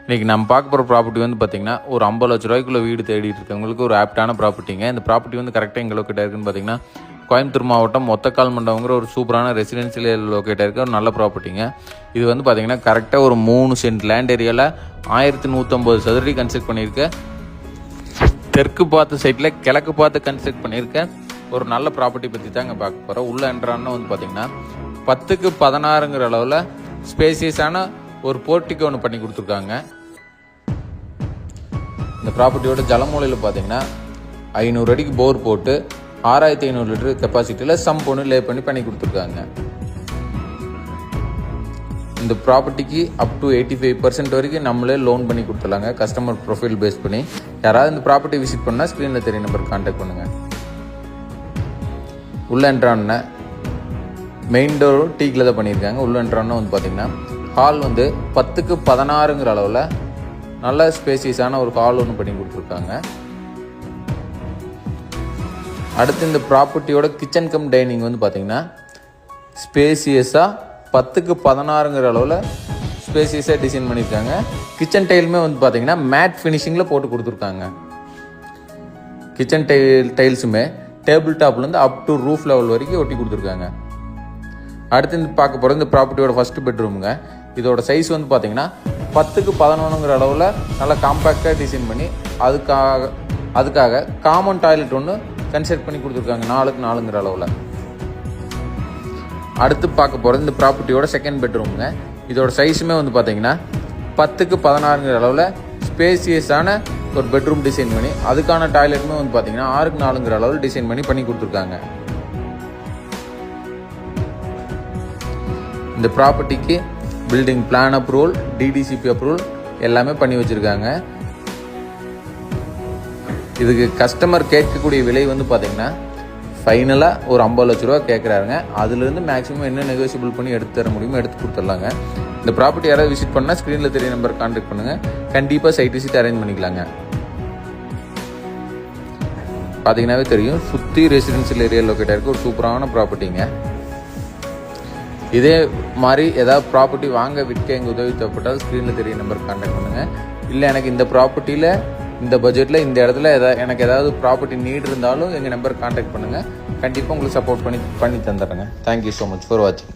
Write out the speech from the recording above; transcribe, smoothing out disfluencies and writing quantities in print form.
இன்றைக்கி நம்ம பார்க்க போகிற ப்ராப்பர்ட்டி வந்து பார்த்திங்கன்னா ஒரு 50 லட்ச ரூபாய்க்குள்ள வீடு தேடிட்டு இருக்கவங்களுக்கு ஒரு ஆப்டான ப்ராப்பர்ட்டிங்க. இந்த ப்ராப்பர்ட்டி வந்து கரெக்டாக எங்கே லொக்கேட் ஆயிருக்குன்னு பார்த்தீங்கன்னா கோயம்புத்தூர் மாவட்டம் ஒத்தக்கால் மண்டபங்கிற ஒரு சூப்பரான ரெசிடென்சியல் லொக்கேட் ஆயிருக்க ஒரு நல்ல ப்ராப்பர்ட்டிங்க. இது வந்து பார்த்திங்கன்னா கரெக்டாக ஒரு 3 சென்ட் லேண்ட் ஏரியாவில் 1150 சதுரடி கன்ஸ்ட்ரக்ட் பண்ணியிருக்க, தெற்கு பார்த்த சைட்டில் கிழக்கு பார்த்து கன்ஸ்ட்ரக்ட் பண்ணியிருக்க ஒரு நல்ல ப்ராப்பர்ட்டி பற்றி தான் இங்கே பார்க்க போகிறோம். உள்ள என்ட்ரான்னு வந்து பார்த்திங்கன்னா 10க்கு 16ங்கிற அளவில் ஸ்பேசியஸான ஒரு போர்ட்டிக்கு ஒன்று பண்ணி கொடுத்துருக்காங்க. இந்த ப்ராப்பர்ட்டியோட ஜலமூலையில் பார்த்தீங்கன்னா 500 அடிக்கு போர் போட்டு 6500 லிட்டர் கெப்பாசிட்டியில் சம்ப் ஒன்று லே பண்ணி கொடுத்துருக்காங்க. இந்த ப்ராப்பர்ட்டிக்கு அப் டு 85% வரைக்கும் நம்மளே லோன் பண்ணி கொடுத்துடலாங்க, கஸ்டமர் ப்ரொஃபைல் பேஸ் பண்ணி. யாராவது இந்த ப்ராப்பர்ட்டி விசிட் பண்ணால் ஸ்க்ரீனில் தெரிய நம்பர் கான்டாக்ட் பண்ணுங்கள். உள்ள என்ட்ரான மெயின் டோர் டீக்கில் தான் பண்ணியிருக்காங்க. உள்ள என்ட்ரான வந்து பார்த்தீங்கன்னா ஹால் வந்து 10க்கு 16ங்கிற அளவில் நல்ல ஸ்பேசியஸான ஒரு ஹால் ஒன்று பண்ணி கொடுத்துருக்காங்க. அடுத்து இந்த ப்ராப்பர்ட்டியோட கிச்சன் கம் டைனிங் வந்து பார்த்தீங்கன்னா ஸ்பேசியஸாக 10க்கு 16ங்கிற அளவில் ஸ்பேசியஸாக டிசைன் பண்ணியிருக்காங்க. கிச்சன் டைலுமே வந்து பார்த்தீங்கன்னா மேட் ஃபினிஷிங்கில் போட்டு கொடுத்துருக்காங்க. கிச்சன் டைல்ஸுமே டேபிள் டாப்லேருந்து அப் டு ரூஃப் லெவல் வரைக்கும் ஒட்டி கொடுத்துருக்காங்க. அடுத்து இந்த பார்க்க போகிற இந்த ப்ராப்பர்ட்டியோட ஃபஸ்ட்டு பெட்ரூமுங்க. இதோட சைஸ் வந்து பார்த்தீங்கன்னா 10க்கு 11ங்கிற அளவில் நல்லா காம்பேக்டாக டிசைன் பண்ணி அதுக்காக காமன் டாய்லெட் ஒன்று கன்ஸ்ட்ரக்ட் பண்ணி கொடுத்துருக்காங்க 4க்கு 4ங்கிற அளவில். அடுத்து பார்க்க போகிறது இந்த ப்ராப்பர்ட்டியோட செகண்ட் பெட்ரூமுங்க. இதோட சைஸுமே வந்து பார்த்தீங்கன்னா 10க்கு 16ங்கிற அளவில் ஸ்பேசியஸான ஒரு பெட்ரூம் டிசைன் பண்ணி அதுக்கான டாய்லெட்டுமே வந்து பார்த்தீங்கன்னா 6க்கு 4ங்கிற அளவில் டிசைன் பண்ணி கொடுத்துருக்காங்க. இந்த ப்ராப்பர்ட்டிக்கு building plan approval, DTCP approval எல்லாமே பண்ணி வச்சுருக்காங்க. இதுக்கு கஸ்டமர் கேட்கக்கூடிய விலை வந்து பார்த்தீங்கன்னா ஃபைனலாக ஒரு 50 லட்ச ரூபா கேட்குறாருங்க. அதுலேருந்து மேக்ஸிமம் என்ன நெகோசியபிள் பண்ணி எடுத்து தர முடியுமோ எடுத்து கொடுத்துடலாங்க. இந்த ப்ராப்பர்ட்டி யாராவது விசிட் பண்ணால் ஸ்க்ரீனில் தெரிய நம்பர் கான்டாக்ட் பண்ணுங்கள். கண்டிப்பாக சைட் விசிட் அரேஞ்ச் பண்ணிக்கலாங்க. பார்த்தீங்கன்னாவே தெரியும், சுற்றி ரெசிடென்சியல் ஏரியா லொக்கேட் ஆகிருக்கு ஒரு சூப்பரான ப்ராப்பர்ட்டிங்க. இதே மாதிரி ஏதாவது ப்ராப்பர்ட்டி வாங்க விற்க எங்கள் உதவி தேவைப்பட்டால் ஸ்க்ரீனில் தெரிய நம்பர் கான்டாக்ட் பண்ணுங்கள். இல்லை எனக்கு இந்த ப்ராப்பர்ட்டியில் இந்த பட்ஜெட்டில் இந்த இடத்துல எனக்கு ஏதாவது ப்ராப்பர்ட்டி நீட் இருந்தாலும் எங்கள் நம்பர் கான்டாக்ட் பண்ணுங்கள். கண்டிப்பாக உங்களுக்கு சப்போர்ட் பண்ணி தந்துடுறேங்க. தேங்க்யூ ஸோ மச் ஃபார் வாட்சிங்.